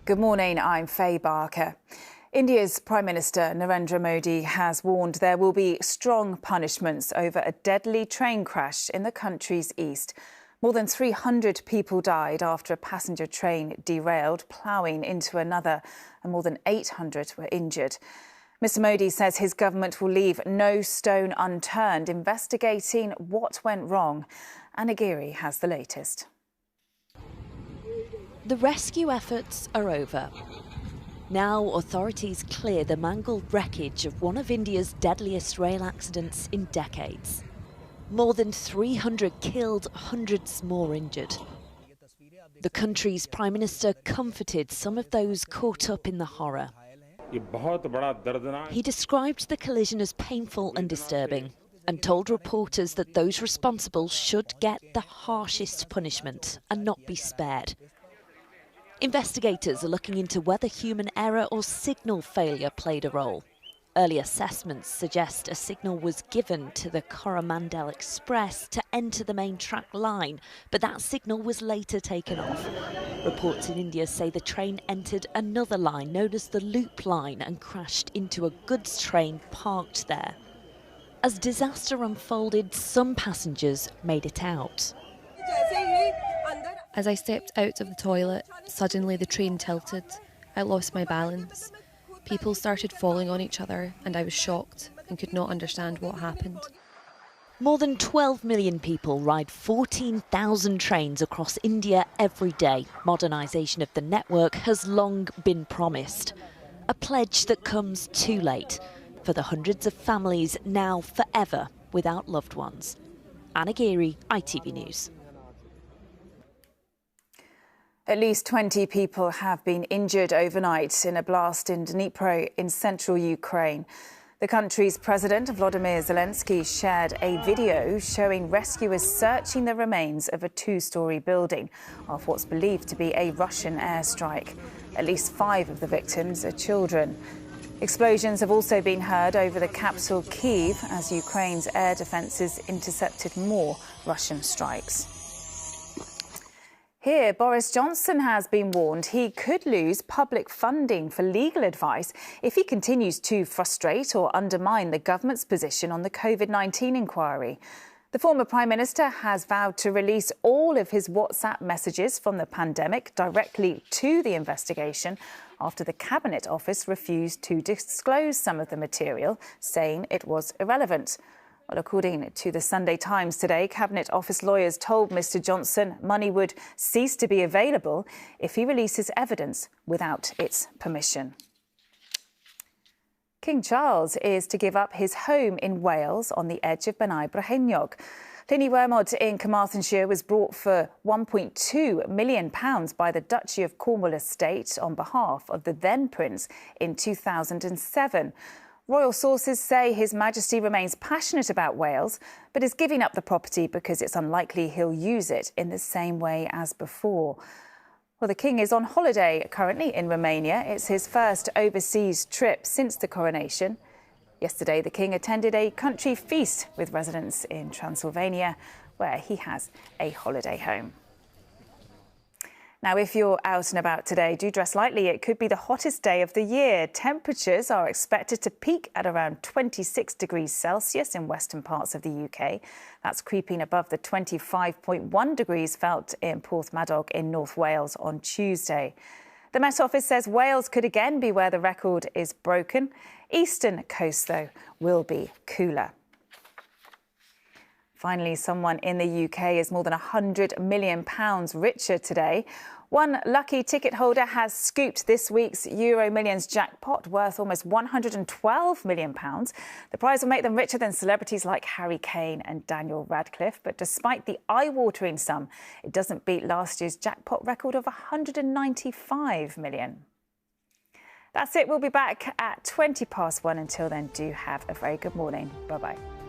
Good morning, I'm Faye Barker. India's Prime Minister Narendra Modi has warned there will be strong punishments over a deadly train crash in the country's east. More than 300 people died after a passenger train derailed, ploughing into another, and more than 800 were injured. Mr Modi says his government will leave no stone unturned investigating what went wrong. Anna Giri has the latest. The rescue efforts are over. Now authorities clear the mangled wreckage of one of India's deadliest rail accidents in decades. More than 300 killed, hundreds more injured. The country's Prime Minister comforted some of those caught up in the horror. He described the collision as painful and disturbing and told reporters that those responsible should get the harshest punishment and not be spared. Investigators are looking into whether human error or signal failure played a role. Early assessments suggest a signal was given to the Coromandel Express to enter the main track line, but that signal was later taken off. Reports in India say the train entered another line known as the Loop Line and crashed into a goods train parked there. As disaster unfolded, some passengers made it out. As I stepped out of the toilet, suddenly the train tilted. I lost my balance. People started falling on each other and I was shocked and could not understand what happened. More than 12 million people ride 14,000 trains across India every day. Modernisation of the network has long been promised. A pledge that comes too late for the hundreds of families now forever without loved ones. Anna Giri, ITV News. At least 20 people have been injured overnight in a blast in Dnipro in central Ukraine. The country's President Volodymyr Zelensky shared a video showing rescuers searching the remains of a two-storey building after what's believed to be a Russian airstrike. At least 5 of the victims are children. Explosions have also been heard over the capital Kyiv as Ukraine's air defences intercepted more Russian strikes. Here, Boris Johnson has been warned he could lose public funding for legal advice if he continues to frustrate or undermine the government's position on the COVID-19 inquiry. The former Prime Minister has vowed to release all of his WhatsApp messages from the pandemic directly to the investigation after the Cabinet Office refused to disclose some of the material, saying it was irrelevant. Well, according to the Sunday Times today, Cabinet Office lawyers told Mr Johnson money would cease to be available if he releases evidence without its permission. King Charles is to give up his home in Wales on the edge of Benai Brycheiniog. Llyn Wermod in Carmarthenshire was bought for £1.2 million by the Duchy of Cornwall estate on behalf of the then Prince in 2007. Royal sources say His Majesty remains passionate about Wales, but is giving up the property because it's unlikely he'll use it in the same way as before. Well, the King is on holiday currently in Romania. It's his first overseas trip since the coronation. Yesterday, the King attended a country feast with residents in Transylvania, where he has a holiday home. Now, if you're out and about today, do dress lightly. It could be the hottest day of the year. Temperatures are expected to peak at around 26 degrees Celsius in western parts of the UK. That's creeping above the 25.1 degrees felt in Porthmadog in North Wales on Tuesday. The Met Office says Wales could again be where the record is broken. Eastern coast, though, will be cooler. Finally, someone in the UK is more than £100 million richer today. One lucky ticket holder has scooped this week's EuroMillions jackpot worth almost £112 million. The prize will make them richer than celebrities like Harry Kane and Daniel Radcliffe. But despite the eye-watering sum, it doesn't beat last year's jackpot record of £195 million. That's it. We'll be back at 1:20. Until then, do have a very good morning. Bye-bye.